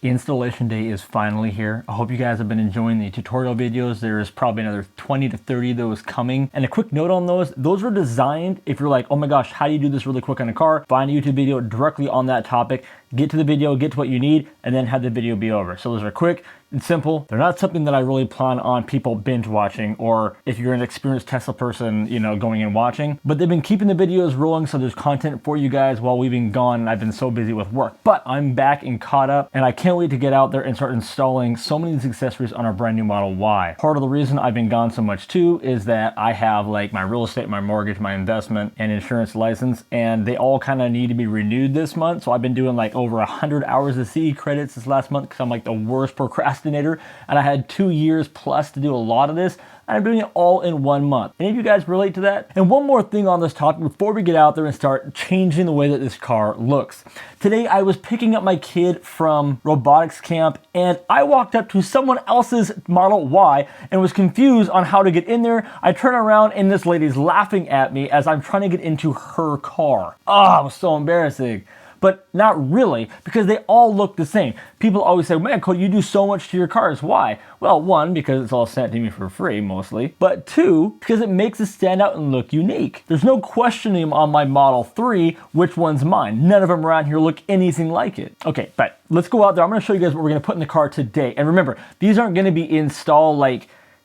Installation day is finally here. I hope you guys have been enjoying the tutorial videos. There's probably another 20 to 30 of those coming. And a quick note on those were designed if you're like, oh my gosh, how do you do this really quick on a car? Find a YouTube video directly on that topic, get to the video, get to what you need, and then have the video be over. So those are quick and simple. They're not something that I really plan on people binge watching, or if you're an experienced Tesla person, you know, going and watching. But they've been keeping the videos rolling, so there's content for you guys while we've been gone and I've been so busy with work. But I'm back and caught up, and I can't wait to get out there and start installing so many of these accessories on our brand new Model Y. Part of the reason I've been gone so much too is that I have like my real estate, my mortgage, my investment, and insurance license, and they all kind of need to be renewed this month. So I've been doing like over 100 hours of CE credits this last month because I'm like the worst procrastinator, and I had 2 years plus to do a lot of this. And I'm doing it all in 1 month. Any of you guys relate to that? And one more thing on this topic before we get out there and start changing the way that this car looks. Today I was picking up my kid from robotics camp, and I walked up to someone else's Model Y and was confused on how to get in there. I turn around and this lady's laughing at me as I'm trying to get into her car. Oh, it was so embarrassing. But not really, because they all look the same. People always say, man, Cody, you do so much to your cars. Why? Well, one, because it's all sent to me for free, mostly. But two, because it makes it stand out and look unique. There's no questioning on my Model 3 which one's mine. None of them around here look anything like it. Okay, but let's go out there. I'm gonna show you guys what we're gonna put in the car today. And remember, these aren't gonna be install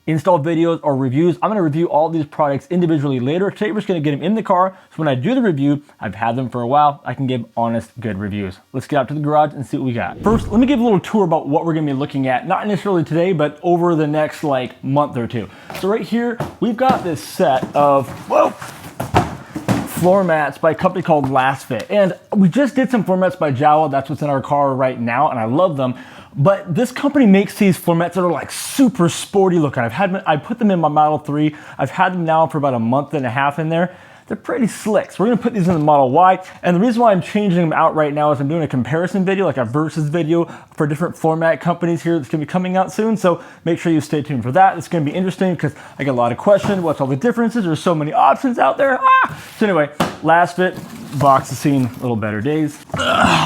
videos or reviews. I'm gonna review all these products individually later. Today we're just gonna get them in the car, so when I do the review, I've had them for a while, I can give honest, good reviews. Let's get out to the garage and see what we got. First, let me give a little tour about what we're gonna be looking at, not necessarily today, but over the next like month or two. So right here, we've got this set of, floor mats by a company called Lasfit. And we just did some floor mats by Jawa. That's what's in our car right now, and I love them. But this company makes these floor mats that are like super sporty looking. I put them in my Model 3. I've had them now for about a month and a half in there. They're pretty slick. So we're gonna put these in the Model Y. And the reason why I'm changing them out right now is I'm doing a comparison video, like a versus video for different floor mat companies here that's gonna be coming out soon. So make sure you stay tuned for that. It's gonna be interesting because I get a lot of questions. What's all the differences? There's so many options out there. So anyway, Lasfit, box has seen a little better days.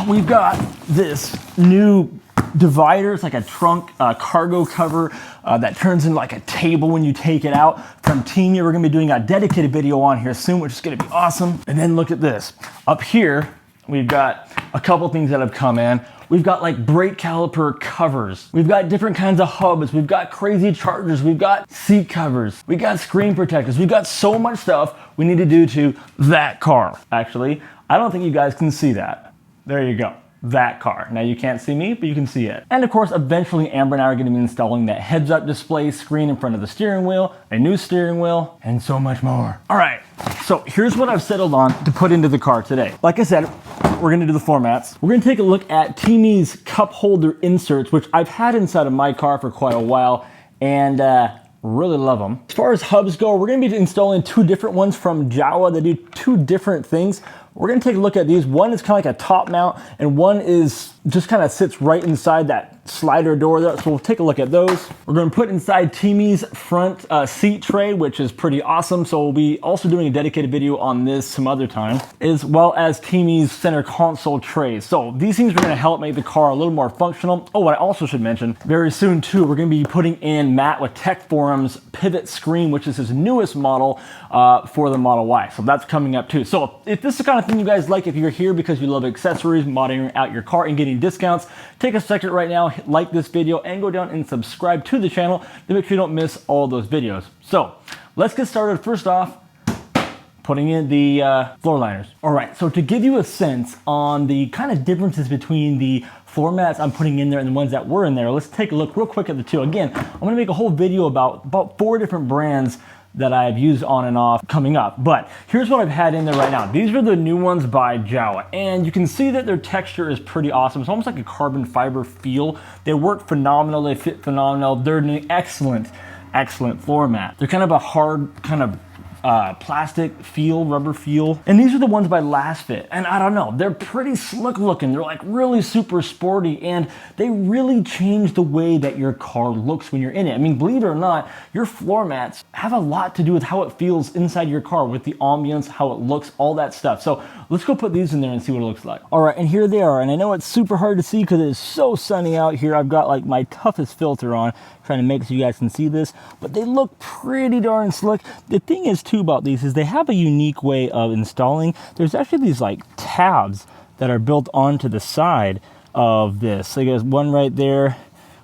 We've got this new divider. It's like a trunk cargo cover that turns into like a table when you take it out, from Teami. We're gonna be doing a dedicated video on here soon, which is gonna be awesome. And then look at this. Up here, we've got a couple things that have come in. We've got like brake caliper covers. We've got different kinds of hubs. We've got crazy chargers. We've got seat covers. We got screen protectors. We've got so much stuff we need to do to that car. Actually, I don't think you guys can see that. There you go. That car. Now you can't see me, but you can see it. And of course, eventually Amber and I are going to be installing that heads-up display screen in front of the steering wheel, a new steering wheel, and so much more. All right, so here's what I've settled on to put into the car today. Like I said, we're going to do the floor mats. We're going to take a look at Teami's cup holder inserts, which I've had inside of my car for quite a while, and really love them. As far as hubs go, we're going to be installing two different ones from Jawa that do two different things. We're gonna take a look at these. One is kind of like a top mount, and one is just kind of sits right inside that slider door there. So we'll take a look at those. We're gonna put inside Teami's front seat tray, which is pretty awesome. So we'll be also doing a dedicated video on this some other time, as well as Teami's center console trays. So these things are gonna help make the car a little more functional. Oh, what I also should mention, very soon too, we're gonna be putting in Matt with Tech Forum's pivot screen, which is his newest model for the Model Y. So that's coming up too. So if this is the kind of thing you guys like, if you're here because you love accessories, modding out your car and getting discounts, take a second right now, like this video, and go down and subscribe to the channel to make sure you don't miss all those videos. So let's get started. First off, putting in the floor liners. All right, so to give you a sense on the kind of differences between the floor mats I'm putting in there and the ones that were in there, let's take a look real quick at the two. Again, I'm gonna make a whole video about 4 different brands that I've used on and off coming up. But here's what I've had in there right now. These are the new ones by Jawa, and you can see that their texture is pretty awesome. It's almost like a carbon fiber feel. They work phenomenal, they fit phenomenal. They're an excellent floor mat. They're kind of a hard, kind of plastic feel, rubber feel. And these are the ones by Last Fit. And I don't know, they're pretty slick looking. They're like really super sporty, and they really change the way that your car looks when you're in it. I mean, believe it or not, your floor mats have a lot to do with how it feels inside your car, with the ambience, how it looks, all that stuff. So let's go put these in there and see what it looks like. All right, and here they are. And I know it's super hard to see because it is so sunny out here. I've got like my toughest filter on, trying to make so you guys can see this, but they look pretty darn slick. The thing is too about these is they have a unique way of installing. There's actually these like tabs that are built onto the side of this. So there's one right there,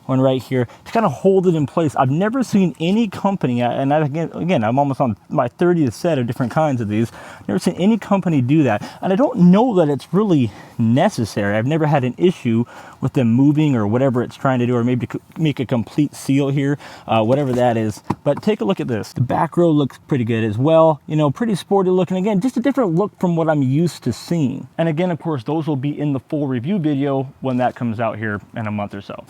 one right here, to kind of hold it in place. I've never seen any company, and again, I'm almost on my 30th set of different kinds of these. Never seen any company do that. And I don't know that it's really necessary. I've never had an issue with them moving or whatever it's trying to do, or maybe to make a complete seal here, whatever that is. But take a look at this. The back row looks pretty good as well. You know, pretty sporty looking. Again, just a different look from what I'm used to seeing. And again, of course, those will be in the full review video when that comes out here in a month or so.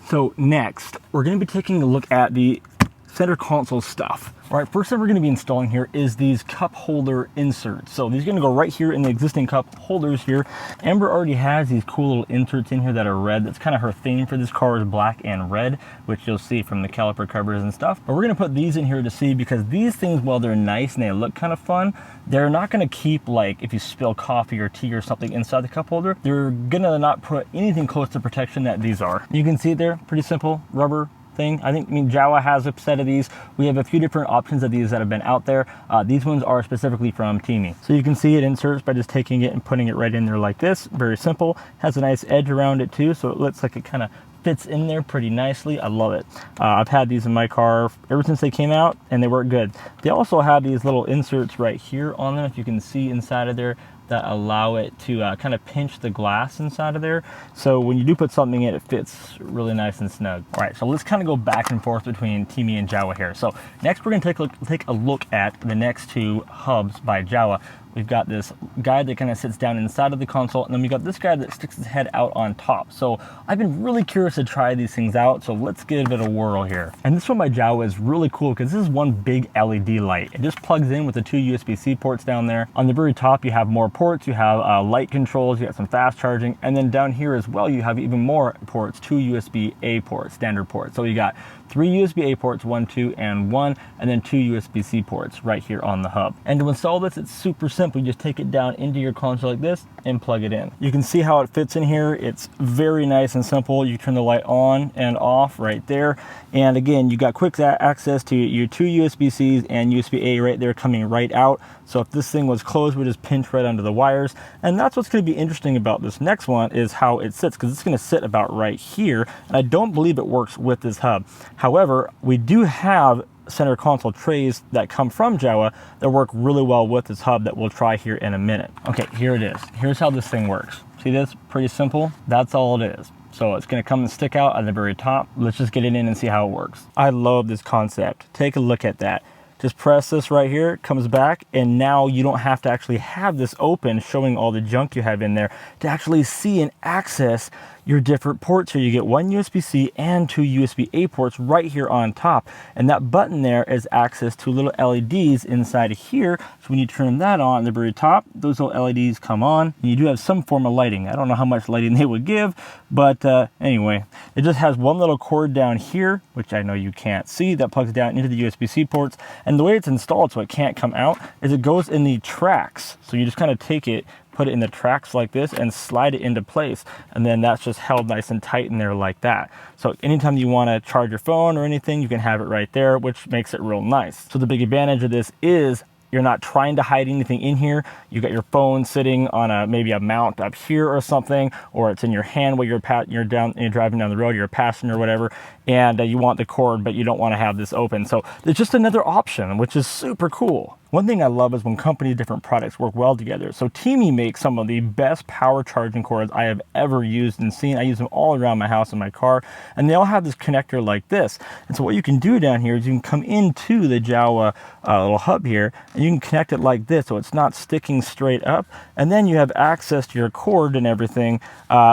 So next, we're going to be taking a look at the center console stuff. All right, first thing we're going to be installing here is these cup holder inserts. So these are going to go right here in the existing cup holders here. Amber already has these cool little inserts in here that are red. That's kind of her theme for this car, is black and red, which you'll see from the caliper covers and stuff. But we're going to put these in here to see, because these things, while they're nice and they look kind of fun, they're not going to keep, like, if you spill coffee or tea or something inside the cup holder, they're going to not put anything close to protection that these are. You can see it there, pretty simple, rubber thing. I mean, Jawa has a set of these. We have a few different options of these that have been out there. These ones are specifically from Teami. So you can see it inserts by just taking it and putting it right in there like this. Very simple. Has a nice edge around it too, so it looks like it kind of fits in there pretty nicely. I love it. I've had these in my car ever since they came out, and they work good. They also have these little inserts right here on them, if you can see inside of there, that allow it to kind of pinch the glass inside of there. So when you do put something in, it fits really nice and snug. All right, so let's kind of go back and forth between Teami and Jawa here. So next we're gonna take a look at the next two hubs by Jawa. We've got this guy that kind of sits down inside of the console, and then we got this guy that sticks his head out on top. So I've been really curious to try these things out, so let's give it a whirl here. And this one by Jawa is really cool because this is one big LED light. It just plugs in with the two USB-C ports down there. On the very top, you have more ports. You have light controls, you got some fast charging, and then down here as well, you have even more ports, two USB-A ports, standard ports. So you got 3 USB-A ports, 1, 2, and 1, and then 2 USB-C ports right here on the hub. And to install this, it's super simple. You just take it down into your console like this and plug it in. You can see how it fits in here. It's very nice and simple. You turn the light on and off right there. And again, you got quick access to your 2 USB-Cs and USB-A right there coming right out. So if this thing was closed, we just pinch right under the wires. And that's what's going to be interesting about this next one, is how it sits, because it's going to sit about right here. And I don't believe it works with this hub. However, we do have center console trays that come from Jawa that work really well with this hub that we'll try here in a minute. Okay, here it is. Here's how this thing works. See this? Pretty simple. That's all it is. So it's going to come and stick out at the very top. Let's just get it in and see how it works. I love this concept. Take a look at that. Just press this right here, it comes back, and now you don't have to actually have this open showing all the junk you have in there to actually see and access your different ports here. You get 1 USB-C and 2 USB-A ports right here on top. And that button there is access to little LEDs inside of here. So when you turn that on at the very top, those little LEDs come on. And you do have some form of lighting. I don't know how much lighting they would give, but anyway, it just has one little cord down here, which I know you can't see, that plugs down into the USB-C ports. And the way it's installed so it can't come out is it goes in the tracks. So you just kind of take it, put it in the tracks like this, and slide it into place, and then that's just held nice and tight in there like that. So anytime you want to charge your phone or anything, you can have it right there, which makes it real nice. So the big advantage of this is you're not trying to hide anything in here. You got your phone sitting on maybe a mount up here or something, or it's in your hand while you're driving down the road, you're a passenger or whatever, and you want the cord, but you don't want to have this open. So there's just another option, which is super cool. One thing I love is when companies, different products work well together. So Teami makes some of the best power charging cords I have ever used and seen. I use them all around my house and my car, and they all have this connector like this. And so what you can do down here is you can come into the Jawa little hub here, and you can connect it like this so it's not sticking straight up, and then you have access to your cord and everything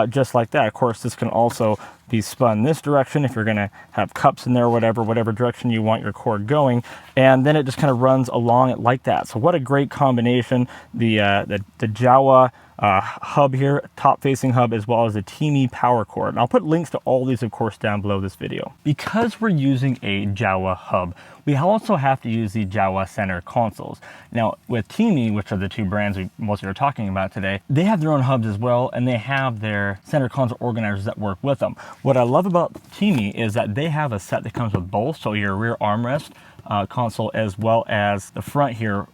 just like that. Of course, this can also be spun this direction if you're going to have cups in there or whatever direction you want your cord going, and then it just kind of runs along it like that. So what a great combination. The Jawa hub here, top facing hub, as well as the Teami power cord. And I'll put links to all these, of course, down below this video. Because we're using a Jawa hub, we also have to use the Jawa center consoles. Now with Teami, which are the two brands we mostly are talking about today, they have their own hubs as well, and they have their center console organizers that work with them. What I love about Teami is that they have a set that comes with both, so your rear armrest console as well as the front here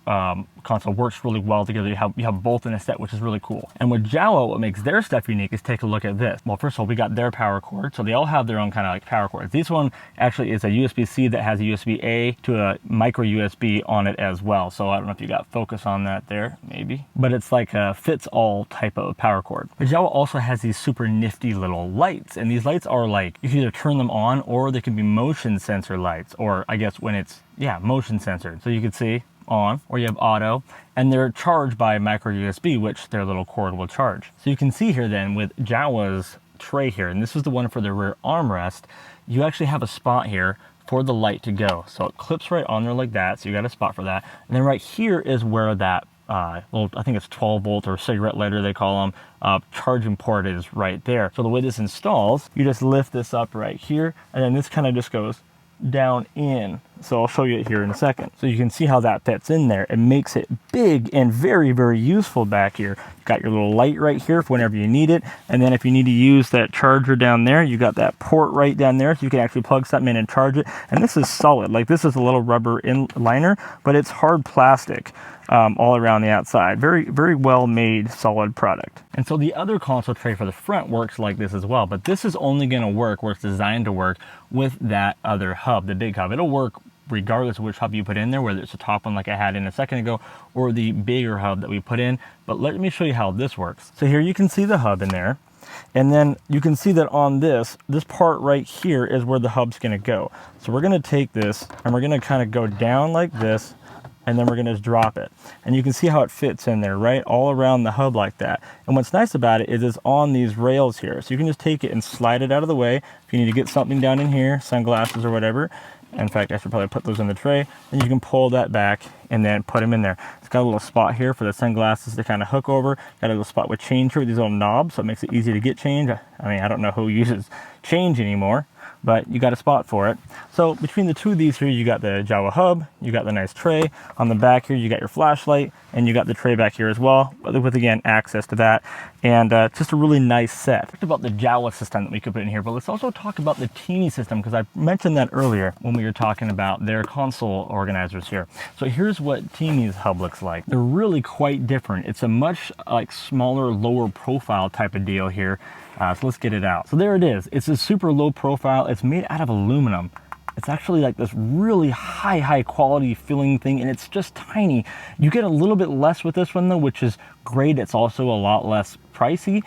console works really well together. You have both in a set, which is really cool. And with Jawa, what makes their stuff unique is take a look at this. Well, first of all, we got their power cord, so they all have their own kind of like power cords. This one actually is a USB-C that has a USB-A to a micro USB on it as well. So I don't know if you got focus on that there, maybe, but it's like a fits all type of power cord. But Jawa also has these super nifty little lights, and these lights are like, you can either turn them on or they can be motion sensor lights, or I guess when it's, yeah, motion censored. So you can see on, or you have auto, and they're charged by micro USB, which their little cord will charge. So you can see here then with Jawa's tray here, and this is the one for the rear armrest, you actually have a spot here for the light to go. So it clips right on there like that, so you got a spot for that. And then right here is where that little, I think it's 12 volt or cigarette lighter they call them, charging port is right there. So the way this installs, you just lift this up right here, and then this kind of just goes down in. So I'll show you it here in a second. So you can see how that fits in there. It makes it big and very, very useful back here. You've got your little light right here for whenever you need it. And then if you need to use that charger down there, you got that port right down there. So you can actually plug something in and charge it. And this is solid. Like this is a little rubber liner, but it's hard plastic all around the outside. Very, very well made, solid product. And so the other console tray for the front works like this as well, but this is only going to work where it's designed to work with that other hub, the big hub. It'll work regardless of which hub you put in there, whether it's the top one like I had in a second ago or the bigger hub that we put in. But let me show you how this works. So here you can see the hub in there, and then you can see that on this part right here is where the hub's going to go. So we're going to take this and we're going to kind of go down like this, and then we're going to just drop it. And you can see how it fits in there, right? All around the hub like that. And what's nice about it is it's on these rails here. So you can just take it and slide it out of the way. If you need to get something down in here, sunglasses or whatever. In fact, I should probably put those in the tray. And you can pull that back and then put them in there. It's got a little spot here for the sunglasses to kind of hook over. Got a little spot with change here with these little knobs, so it makes it easy to get change. I mean, I don't know who uses change anymore, but you got a spot for it. So between the two of these here, you got the Jawa hub, you got the nice tray. On the back here, you got your flashlight, and you got the tray back here as well, with again, access to that. And just a really nice set. Talked about the Jawa system that we could put in here, but let's also talk about the Teami system, because I mentioned that earlier when we were talking about their console organizers here. So here's what Teami's hub looks like. They're really quite different. It's a much like smaller, lower profile type of deal here. So let's get it out. So there it is. It's a super low profile. It's made out of aluminum. It's actually like this really high quality feeling thing, and it's just tiny. You get a little bit less with this one though, which is great. It's also a lot less pricey.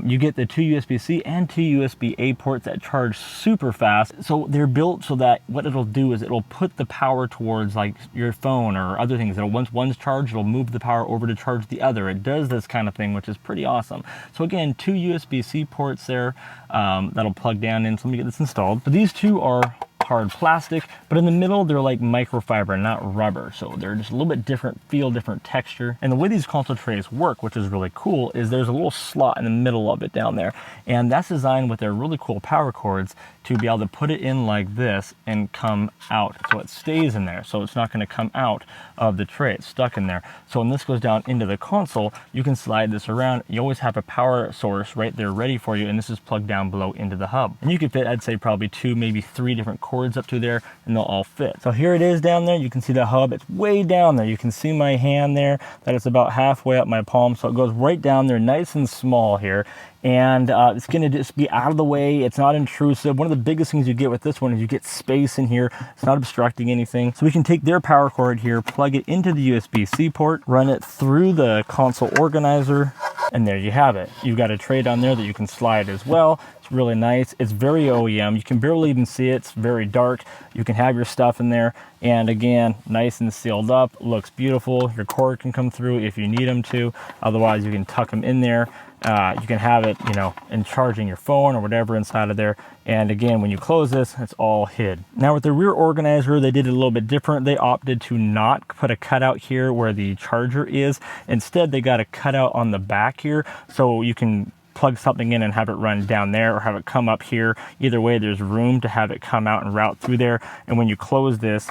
You get the 2 USB-C and 2 USB-A ports that charge super fast. So they're built so that what it'll do is it'll put the power towards like your phone or other things. It'll, once one's charged, it'll move the power over to charge the other. It does this kind of thing, which is pretty awesome. So again, 2 USB-C ports there that'll plug down in. So let me get this installed. So these two are hard plastic, but in the middle they're like microfiber, not rubber, so they're just a little bit different feel, different texture. And the way these console trays work, which is really cool, is there's a little slot in the middle of it down there, and that's designed with their really cool power cords to be able to put it in like this and come out, so it stays in there, so it's not going to come out of the tray. It's stuck in there. So when this goes down into the console, you can slide this around. You always have a power source right there ready for you, and this is plugged down below into the hub. And you could fit, I'd say, probably 2, maybe 3 different cords cords up to there, and they'll all fit. So here it is down there. You can see the hub. It's way down there. You can see my hand there, that it's about halfway up my palm. So it goes right down there, nice and small here. And it's going to just be out of the way. It's not intrusive. One of the biggest things you get with this one is you get space in here. It's not obstructing anything. So we can take their power cord here, plug it into the USB-C port, run it through the console organizer, and there you have it. You've got a tray down there that you can slide as well. It's really nice. It's very OEM. You can barely even see it. It's very dark. You can have your stuff in there. And again, nice and sealed up. Looks beautiful. Your cord can come through if you need them to. Otherwise, you can tuck them in there. You can have it, you know, in charging your phone or whatever inside of there. And again, when you close this, it's all hid. Now with the rear organizer, they did it a little bit different. They opted to not put a cutout here where the charger is. Instead, they got a cutout on the back here, so you can plug something in and have it run down there or have it come up here. Either way, there's room to have it come out and route through there. And when you close this,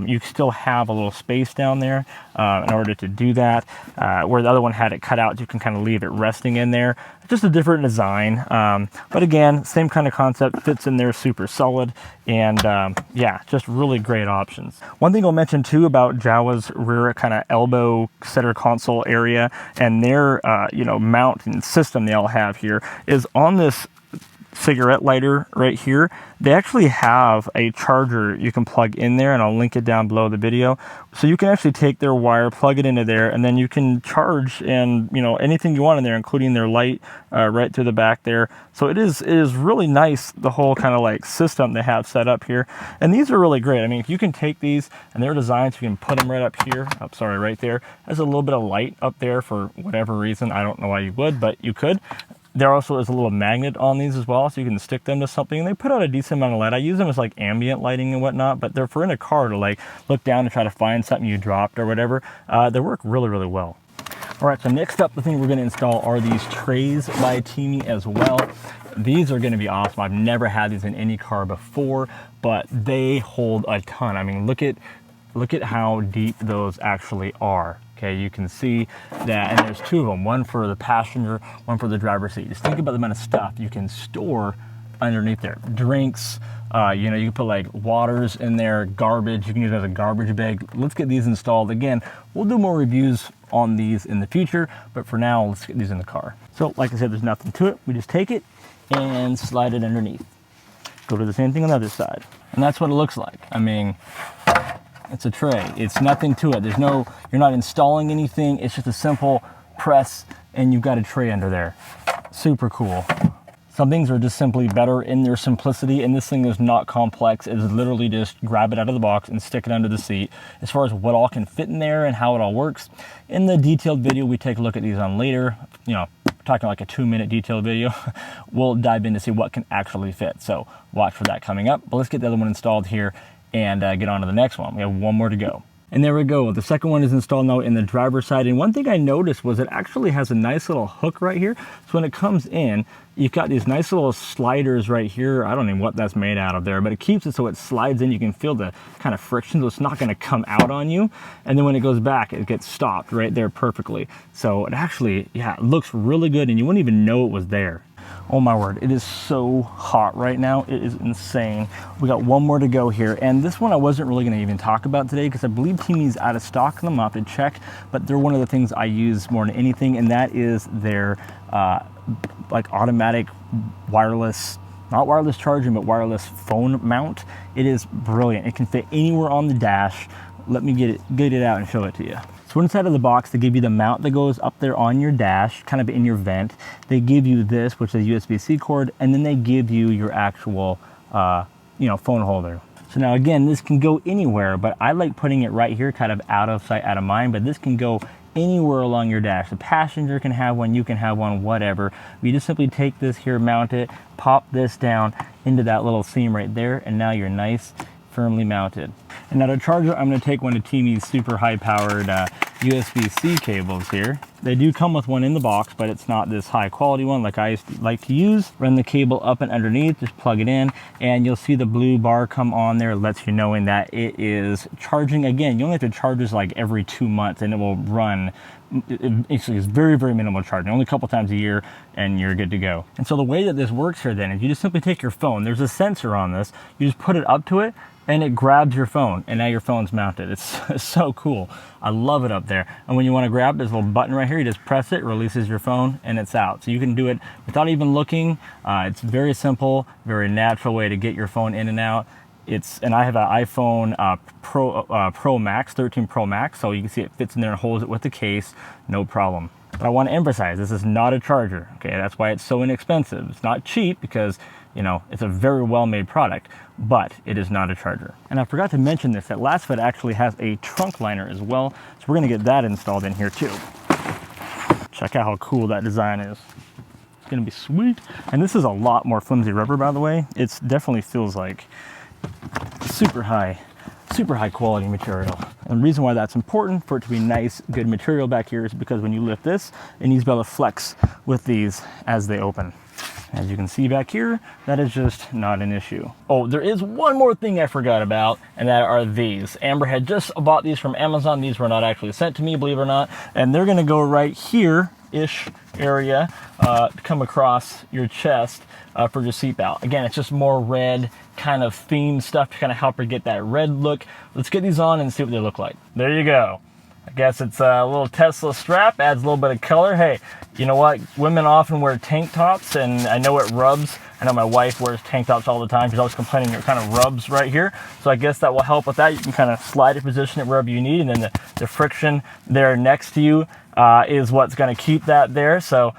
you still have a little space down there in order to do that. Where the other one had it cut out, you can kind of leave it resting in there. Just a different design. But again, same kind of concept, fits in there super solid. And yeah, just really great options. One thing I'll mention too about Jawa's rear kind of elbow center console area and their you know, mount and system they all have here is on this cigarette lighter right here. They actually have a charger you can plug in there, and I'll link it down below the video. So you can actually take their wire, plug it into there, and then you can charge and, you know, anything you want in there, including their light right through the back there. So it is really nice, the whole kind of like system they have set up here. And these are really great. I mean, if you can take these and they're designed so you can put them right up here, oh, sorry, right there. There's a little bit of light up there for whatever reason. I don't know why you would, but you could. There also is a little magnet on these as well, so you can stick them to something. And they put out a decent amount of light. I use them as like ambient lighting and whatnot, but they're for in a car to like look down and try to find something you dropped or whatever. They work really well. All right, so next up, the thing we're going to install are these trays by Teami as well. These are going to be awesome. I've never had these in any car before, but they hold a ton. I mean, look at how deep those actually are. Okay, you can see that, and there's two of them, one for the passenger, one for the driver's seat. Just think about the amount of stuff you can store underneath there. Drinks, you know, you can put like waters in there, garbage, you can use it as a garbage bag. Let's get these installed. Again, we'll do more reviews on these in the future, but for now, let's get these in the car. So like I said, there's nothing to it. We just take it and slide it underneath. Go to the same thing on the other side. And that's what it looks like. I mean, it's a tray. It's nothing to it. There's no, you're not installing anything. It's just a simple press and you've got a tray under there. Super cool. Some things are just simply better in their simplicity, and this thing is not complex. It is literally just grab it out of the box and stick it under the seat. As far as what all can fit in there and how it all works, in the detailed video we take a look at these on later, you know, talking like a 2-minute detailed video, we'll dive in to see what can actually fit. So watch for that coming up. But let's get the other one installed here and get on to the next one. We have one more to go. And there we go. The second one is installed now in the driver's side. And one thing I noticed was it actually has a nice little hook right here. So when it comes in, you've got these nice little sliders right here. I don't know what that's made out of there, but it keeps it so it slides in. You can feel the kind of friction, so it's not going to come out on you. And then when it goes back, it gets stopped right there perfectly. So it actually, yeah, it looks really good, and you wouldn't even know it was there. Oh my word, it is so hot right now. It is insane. We got one more to go here, and this one I wasn't really gonna even talk about today because I believe Teami's out of stock in them. I'll have to check, but they're one of the things I use more than anything, and that is their like automatic wireless, not wireless charging, but wireless phone mount. It is brilliant. It can fit anywhere on the dash. Let me get it out and show it to you. So inside of the box, they give you the mount that goes up there on your dash, kind of in your vent. They give you this, which is a USB-C cord, and then they give you your actual, you know, phone holder. So now again, this can go anywhere, but I like putting it right here, kind of out of sight, out of mind, but this can go anywhere along your dash. The passenger can have one, you can have one, whatever. You just simply take this here, mount it, pop this down into that little seam right there, and now you're nice, firmly mounted. And now to charge it, I'm going to take one of Teami's super high powered USB-C cables here. They do come with one in the box, but it's not this high quality one like I like to use. Run the cable up and underneath, just plug it in, and you'll see the blue bar come on there. It lets you know that it is charging. Again, you only have to charge this like every 2 months and it will run It's very, very minimal charging, only a couple times a year and you're good to go. And so the way that this works here then is you just simply take your phone, there's a sensor on this, you just put it up to it and it grabs your phone, and now your phone's mounted. It's so cool. I love it up there. And when you want to grab this little button right here, you just press it, releases your phone, and it's out. So you can do it without even looking. It's very simple, very natural way to get your phone in and out. And I have an iPhone Pro Max, 13 Pro Max, so you can see it fits in there and holds it with the case, no problem. But I want to emphasize, this is not a charger, okay? That's why it's so inexpensive. It's not cheap because, you know, it's a very well-made product, but it is not a charger. And I forgot to mention this, that LastFit actually has a trunk liner as well, so we're gonna get that installed in here too. Check out how cool that design is. It's gonna be sweet. And this is a lot more flimsy rubber, by the way. It definitely feels like super high quality material. And the reason why that's important for it to be nice, good material back here is because when you lift this, it needs to be able to flex with these as they open. As you can see back here, that is just not an issue. Oh, there is one more thing I forgot about, and that are these. Amber had just bought these from Amazon. These were not actually sent to me, believe it or not. And they're gonna go right here-ish area, come across your chest for your seatbelt. Again, it's just more red kind of themed stuff to kind of help her get that red look. Let's get these on and see what they look like. There you go. I guess it's a little Tesla strap, adds a little bit of color. Hey, you know what? Women often wear tank tops, and I know it rubs. I know my wife wears tank tops all the time. She's always complaining it kind of rubs right here. So I guess that will help with that. You can kind of slide it, position it wherever you need, and then the friction there next to you is what's going to keep that there. So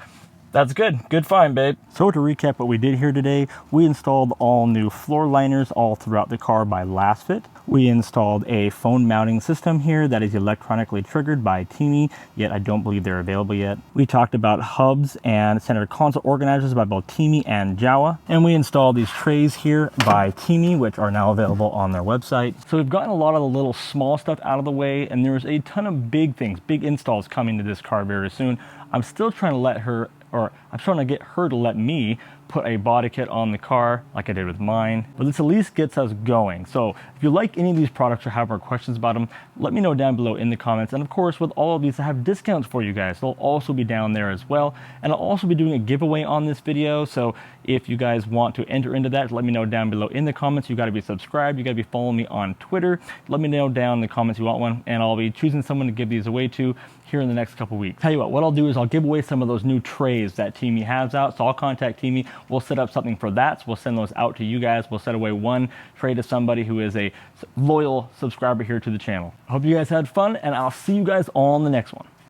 that's good. Good find, babe. So to recap what we did here today, we installed all new floor liners all throughout the car by LastFit. We installed a phone mounting system here that is electronically triggered by Teami, yet I don't believe they're available yet. We talked about hubs and center console organizers by both Teami and Jawa. And we installed these trays here by Teami, which are now available on their website. So we've gotten a lot of the little small stuff out of the way, and there's a ton of big things, big installs coming to this car very soon. I'm still trying to get her to let me put a body kit on the car like I did with mine, but this at least gets us going. So if you like any of these products or have more questions about them, let me know down below in the comments. And of course, with all of these, I have discounts for you guys. They'll also be down there as well. And I'll also be doing a giveaway on this video. So if you guys want to enter into that, let me know down below in the comments. You got to be subscribed. You got to be following me on Twitter. Let me know down in the comments you want one, and I'll be choosing someone to give these away to here in the next couple weeks. Tell you what I'll do is I'll give away some of those new trays that Teami has out. So I'll contact Teami. We'll set up something for that. So we'll send those out to you guys. We'll set away one tray to somebody who is a loyal subscriber here to the channel. I hope you guys had fun, and I'll see you guys all in the next one.